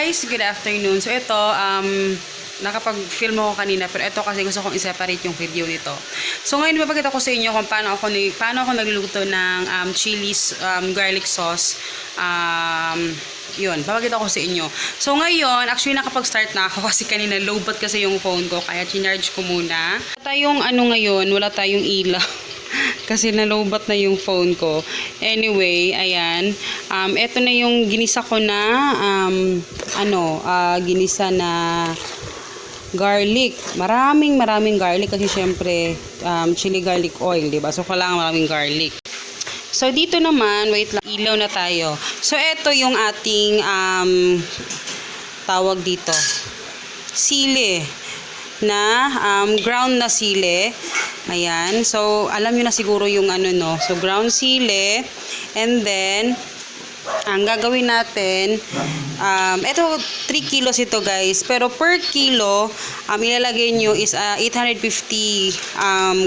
guys, good afternoon. So ito, nakapag-film ako kanina, pero ito kasi gusto kong i-separate yung video nito. So ngayon, mapakita ko sa inyo kung paano ako nagluluto ng chilies garlic sauce. Yun, papakita ko sa inyo. So ngayon, actually nakapag-start na ako kasi kanina lowbat kasi yung phone ko, kaya chinarge ko muna. Wala tayong ilaw. Kasi nalowbat na yung phone ko. Anyway, ayan. Ito na yung ginisa ko na ginisa na garlic. Maraming garlic kasi syempre chili garlic oil, 'di ba? So kailangan maraming garlic. So dito naman, wait lang, ilaw na tayo. So ito yung ating tawag dito. Sili na ground na sili. Ayan. So, alam nyo na siguro yung So, ground sili. And then, ang gagawin natin, ito, 3 kilos ito guys. Pero per kilo, ilalagay nyo is 850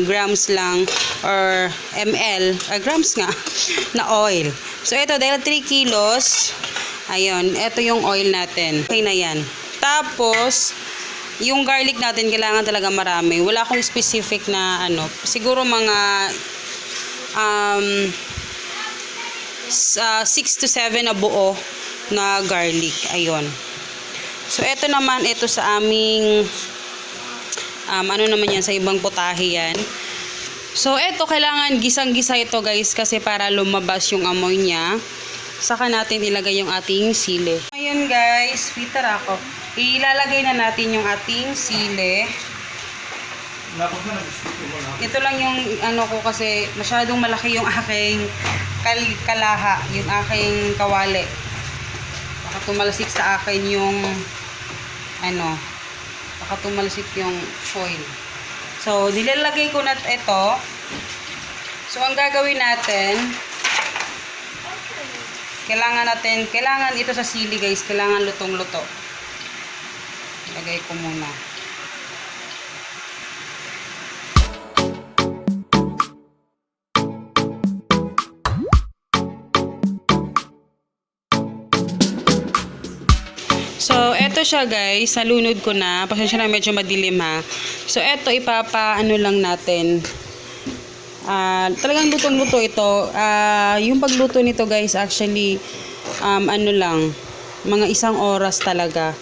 grams lang or ml, grams nga, na oil. So, ito, dahil 3 kilos, ayun, ito yung oil natin. Okay na yan. Tapos, yung garlic natin, kailangan talaga marami. Wala akong specific na siguro mga 6 to 7 na buo na garlic. Ayun. So, ito naman, ito sa aming naman yan, sa ibang putahe yan. So, ito, kailangan gisang-gisa ito guys, kasi para lumabas yung amoy niya. Saka natin ilagay yung ating sili. Ayun guys, filter ako. Ilalagay na natin yung ating sili. Ito lang yung ko kasi masyadong malaki yung aking kalaha, yung aking kawali. Baka tumalsik sa akin yung baka tumalsik yung foil. So, nilalagay ko na ito. So, ang gagawin natin, kailangan ito sa sili guys, kailangan lutong-luto. Lagay ko muna. So, eto siya guys. Nalunod ko na. Pasensya na, medyo madilim ha. So, eto lang natin. Talagang lutong-luto ito. Yung pagluto nito guys, actually, mga 1 oras talaga.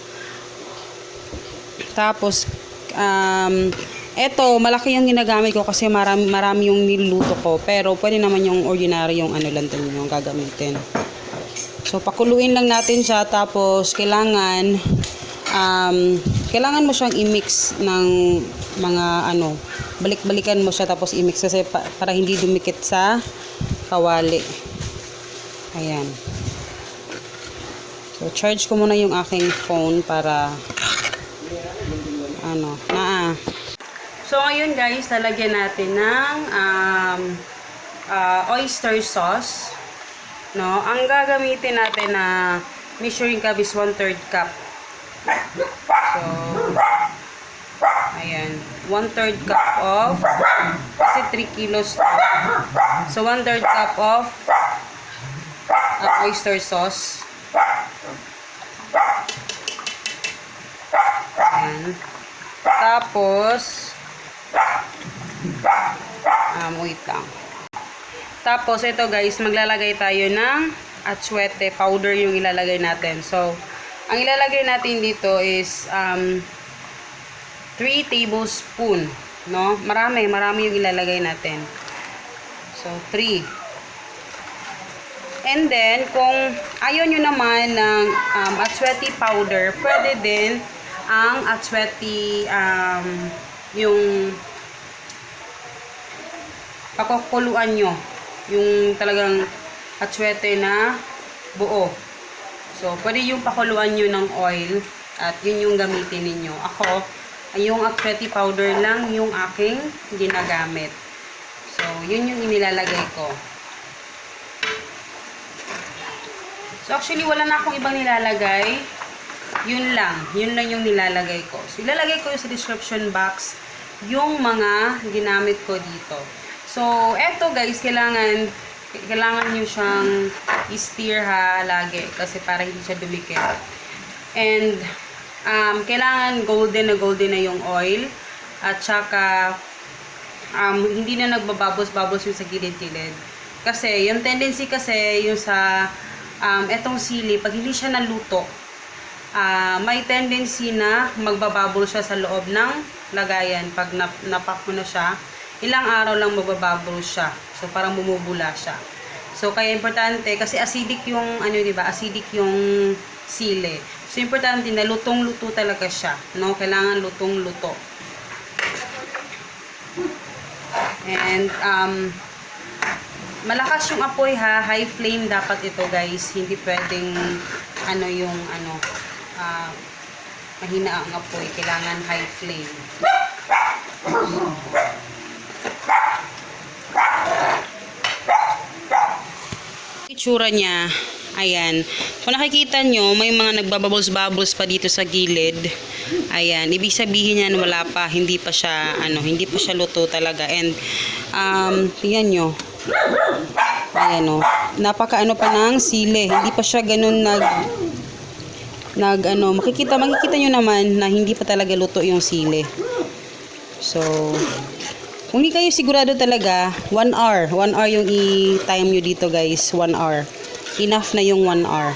Tapos, eto, malaki yung ginagamit ko kasi marami yung niluluto ko. Pero, pwede naman yung ordinary yung lang din yung gagamitin. So, pakuluin lang natin siya. Tapos, kailangan mo siyang i-mix ng mga balik-balikan mo siya tapos i-mix kasi para hindi dumikit sa kawali. Ayan. So, charge ko muna yung aking phone para So, ngayon guys, talagyan natin ng oyster sauce. No? Ang gagamitin natin na measuring cup is 1/3 cup. So, ayan. 1/3 cup of, kasi 3 kilos to. So, 1/3 cup of oyster sauce. Ayan. Tapos, wait lang. Tapos, ito guys, maglalagay tayo ng atsuete powder yung ilalagay natin. So, ang ilalagay natin dito is 3 tablespoon, no? Marami yung ilalagay natin. So, 3. And then, kung ayaw nyo naman ng atsuete powder, pwede din ang atsuete, yung pakukuluan nyo. Yung talagang atsuete na buo. So, pwede yung pakuluan nyo ng oil at yun yung gamitin ninyo. Ako, yung atsuete powder lang yung aking ginagamit. So, yun yung inilalagay ko. So, actually, wala na akong ibang nilalagay. Yun lang yung nilalagay ko. So, ilalagay ko sa description box yung mga ginamit ko dito. So, eto guys, kailangan nyo siyang i-stir ha, lagi. Kasi para hindi siya dumikit. And kailangan golden na yung oil. At saka hindi na nagbabubbles yung sa gilid-gilid. Kasi yung tendency kasi yung sa etong sili, pag hindi siya naluto, may tendency na magbabubble siya sa loob ng lagayan. Pag napak mo na siya, ilang araw lang magbabubble siya. So parang bumubula siya. So kaya importante kasi acidic yung di ba? Acidic yung sili. So importante na lutong-luto talaga siya, no? Kailangan lutong-luto. And malakas yung apoy ha, high flame dapat ito guys. Hindi pwedeng mahina ang apoy, kailangan high flame. Itsura niya, ayan. Kung nakikita nyo, may mga nagbabubbles-bubbles pa dito sa gilid. Ayan, ibig sabihin niyan wala pa, hindi pa siya luto talaga. And tingnan nyo. Ayan o, napaka pa ng sili. Hindi pa siya ganun makikita nyo naman na hindi pa talaga luto yung sili. So, kung hindi kayo sigurado talaga, 1 hour. 1 hour yung i-time nyo dito guys. 1 hour. Enough na yung 1 hour.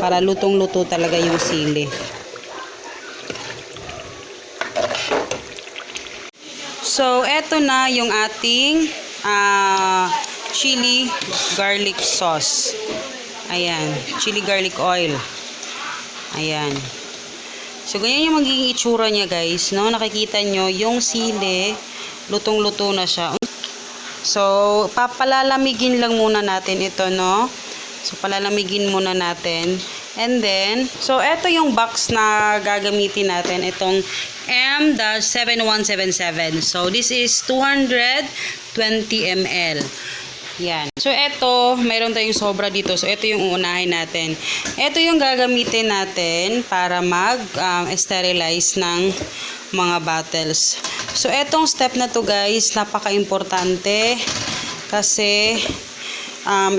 Para lutong-luto talaga yung sili. So, eto na yung ating chili garlic sauce. Ayan. Chili garlic oil. Ayan. So, ganyan yung magiging itsura niya guys, no? Nakikita nyo, yung sili, lutong-luto na siya. So, papalalamigin lang muna natin ito, no? So, palalamigin muna natin. And then, so, ito yung box na gagamitin natin. Itong M-7177. So, this is 220 ml. Yan. So, ito, mayroon tayong sobra dito. So, ito yung uunahin natin. Ito yung gagamitin natin para mag-sterilize ng mga bottles. So, etong step na to guys, napaka-importante. Kasi,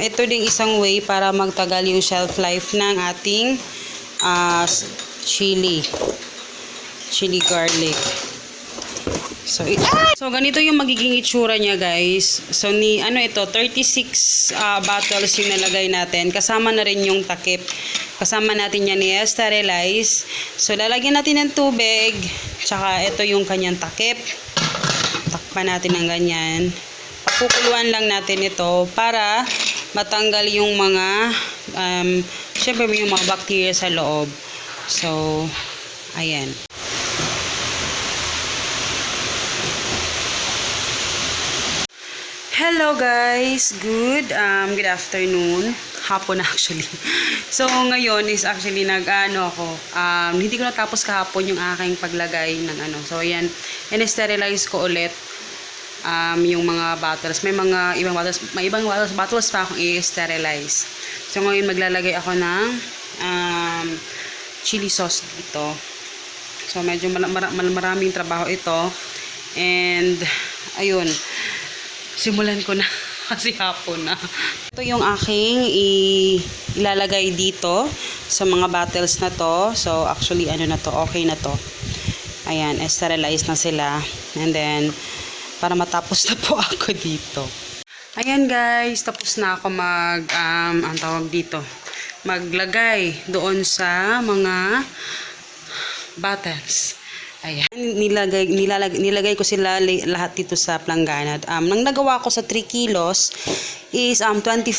ito din isang way para magtagal yung shelf life ng ating chili garlic. So ganito yung magiging itsura niya guys. So ito 36 bottles yung nalagay natin. Kasama na rin yung takip. Kasama natin yan i-sterilize. So lalagyan natin ng tubig. Tsaka ito yung kanyang takip. Takpan natin ng ganyan. Pakukuluan lang natin ito para matanggal yung mga syempre yung mga bacteria sa loob. So ayan. Hello guys, good afternoon, hapon actually. So ngayon is actually ako, hindi ko natapos kahapon yung aking paglagay ng So ayan, in-sterilize ko ulit yung mga bottles. May ibang bottles pa akong i-sterilize. So ngayon maglalagay ako ng chili sauce dito. So medyo maraming trabaho ito. And ayun, simulan ko na kasi hapon na. Ito yung aking ilalagay dito sa mga bottles na to. So actually na to, okay na to. Ayan, sterilize na sila. And then para matapos na po ako dito. Ayan guys, tapos na ako ang tawag dito, maglagay doon sa mga bottles. Ayan, nilagay ko sila lahat dito sa planggana. Nang nagawa ko sa 3 kilos is 25.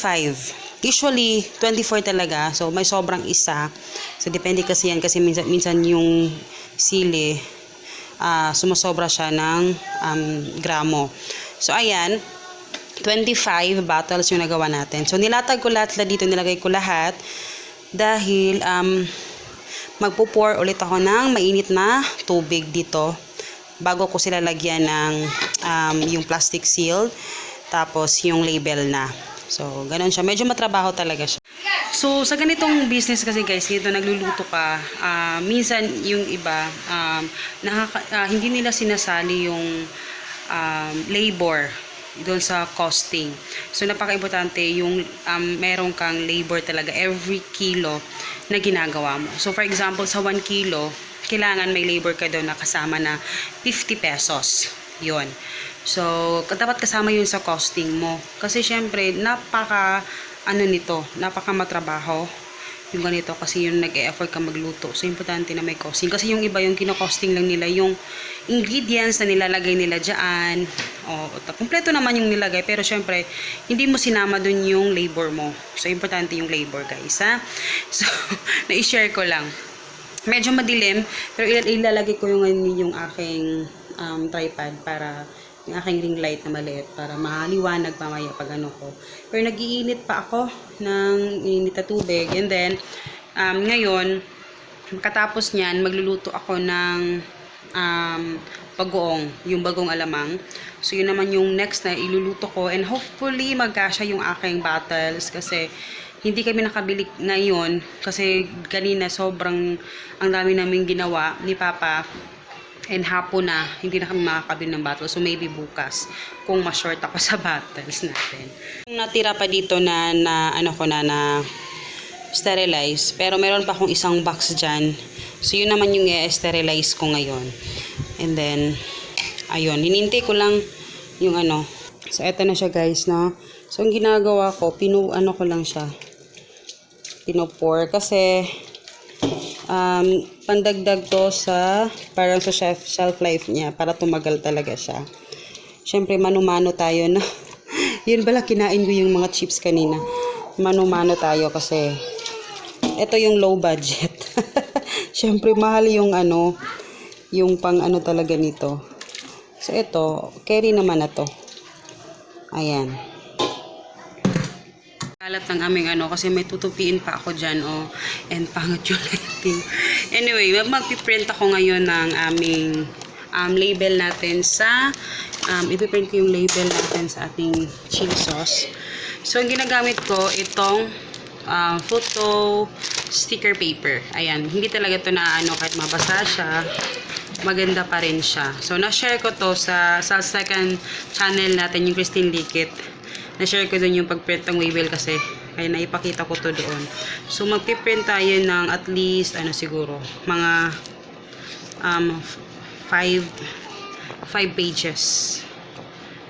Usually 24 talaga. So may sobrang isa. So depende kasi yan kasi minsan yung sili sumasobra siya ng gramo. So ayan, 25 bottles yung nagawa natin. So nilatag ko lahat dito, nilagay ko lahat dahil magpo-pour ulit ako ng mainit na tubig dito bago ko sila lagyan ng yung plastic seal tapos yung label na. So ganun siya, medyo matrabaho talaga siya. So sa ganitong business kasi guys, dito nagluluto ka, minsan yung iba hindi nila sinasali yung labor doon sa costing. So, napaka-importante yung meron kang labor talaga every kilo na ginagawa mo. So, for example, sa 1 kilo, kailangan may labor ka doon na kasama na 50 pesos. Yun. So, dapat kasama yun sa costing mo. Kasi, syempre, napaka matrabaho yung ganito kasi yung nag-e-effort ka magluto. So, importante na may costing. Kasi yung iba, yung kino-costing lang nila, yung ingredients na nilalagay nila dyan. O, kompleto naman yung nilagay. Pero, syempre, hindi mo sinama dun yung labor mo. So, importante yung labor, guys, ha? So, na-share ko lang. Medyo madilim, pero ilalagay ko yung aking tripod para yung aking ring light na maliit para maliwanag pamaya pag ano ko. Pero nag-iinit pa ako ng init na tubig. And then, ngayon, katapos niyan, magluluto ako ng bagoong, yung bagong alamang. So, yun naman yung next na iluluto ko. And hopefully, magkasya yung aking bottles kasi hindi kami nakabili ngayon kasi kanina sobrang ang dami namin ginawa ni Papa. And hapon na, hindi na kami makakabili ng bottles. So, maybe bukas, kung ma-short ako sa bottles natin. Natira pa dito na sterilize. Pero meron pa akong isang box dyan. So, yun naman yung i-sterilize ko ngayon. And then, ayun. Hinintay ko lang yung ano. So, eto na siya, guys, no? So, ang ginagawa ko, ko lang siya. Pinupor. Kasi, pandagdag to sa parang sa shelf life niya para tumagal talaga siya. Syempre mano-mano tayo na yun pala kinain ko yung mga chips kanina. Mano-mano tayo kasi ito yung low budget. Syempre mahal yung yung pang talaga nito. So ito, carry naman na to. Ayan. Kalat ng aming kasi may tutupiin pa ako dyan, and pangat yung lighting. Anyway, magpiprint ako ngayon ng aming label natin sa, ipiprint ko yung label natin sa ating chili sauce. So, ang ginagamit ko, itong photo sticker paper. Ayan, hindi talaga ito na kahit mabasa siya, maganda pa rin siya. So, na-share ko to sa second channel natin, yung Christine Likit. Na-share ko dun yung pag-print ng label kasi kaya naipakita ko to doon. So, magpiprint tayo ng at least, siguro, mga 5 pages.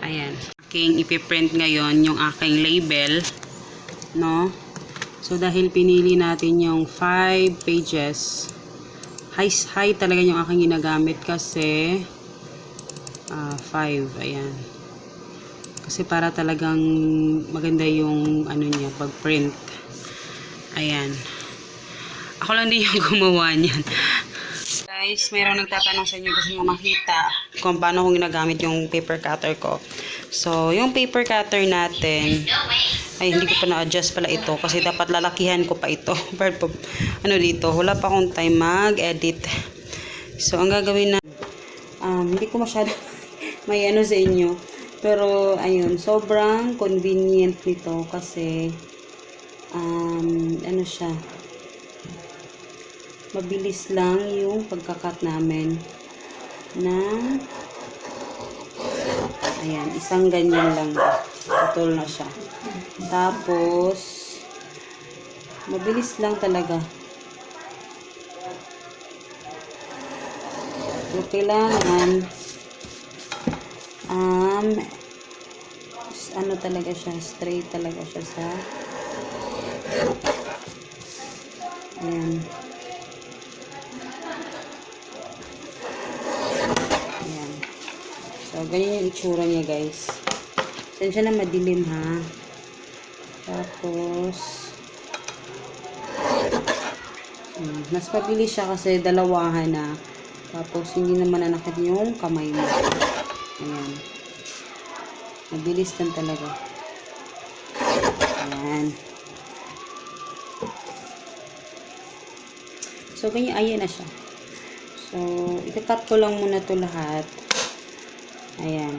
Ayan. Aking ipiprint ngayon yung aking label. No? So, dahil pinili natin yung 5 pages, high talaga yung aking ginagamit kasi 5. Ayan. Kasi para talagang maganda yung niya, pag-print. Ayan. Ako lang din yung gumawa niyan. Guys, mayroong nagtatanong sa inyo kasi makita kung paano kong ginagamit yung paper cutter ko. So, yung paper cutter natin, ay hindi ko pa na-adjust pala ito kasi dapat lalakihan ko pa ito. Pero dito, wala pa akong time mag-edit. So, ang gagawin na, hindi ko masyado may sa inyo. Pero, ayun, sobrang convenient nito kasi, siya, mabilis lang yung pagkakat namin na, ayan, isang ganyan lang, putol na siya. Tapos, mabilis lang talaga. So, kailangan, talaga siya, straight talaga siya sa ayan. Ayan. So, ganyan yung itsura niya, guys. Sensya na madilim, ha. Tapos mas mabilis siya kasi dalawahan na. Tapos, hindi naman nanakit yung kamay mo. Ayan. Mabilis lang talaga. Ayan. So, ganyan, ayan na siya. So, itatat ko lang muna to lahat. Ayan.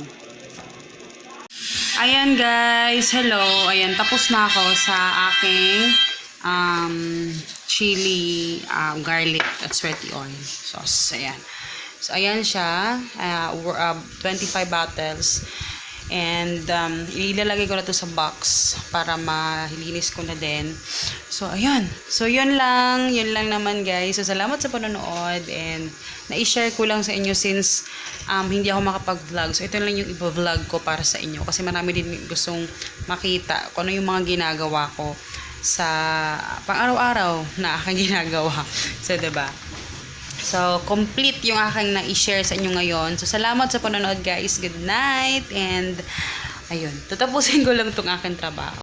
Ayan, guys. Hello. Ayan, tapos na ako sa aking chili, garlic at sweaty oil sauce. Ayan. So, ayan siya. 25 bottles. And ilalagay ko na to sa box para mahilinis ko na din. So, ayun. So, yun lang. Yun lang naman, guys. So, salamat sa panonood. And, na-share ko lang sa inyo since hindi ako makapag-vlog. So, ito lang yung iba-vlog ko para sa inyo. Kasi marami din gustong makita kung ano yung mga ginagawa ko sa pang-araw-araw na aking ginagawa. So, diba? So, complete yung aking na-share sa inyo ngayon. So, salamat sa panonood, guys. Good night. And, ayun. Tatapusin ko lang itong aking trabaho.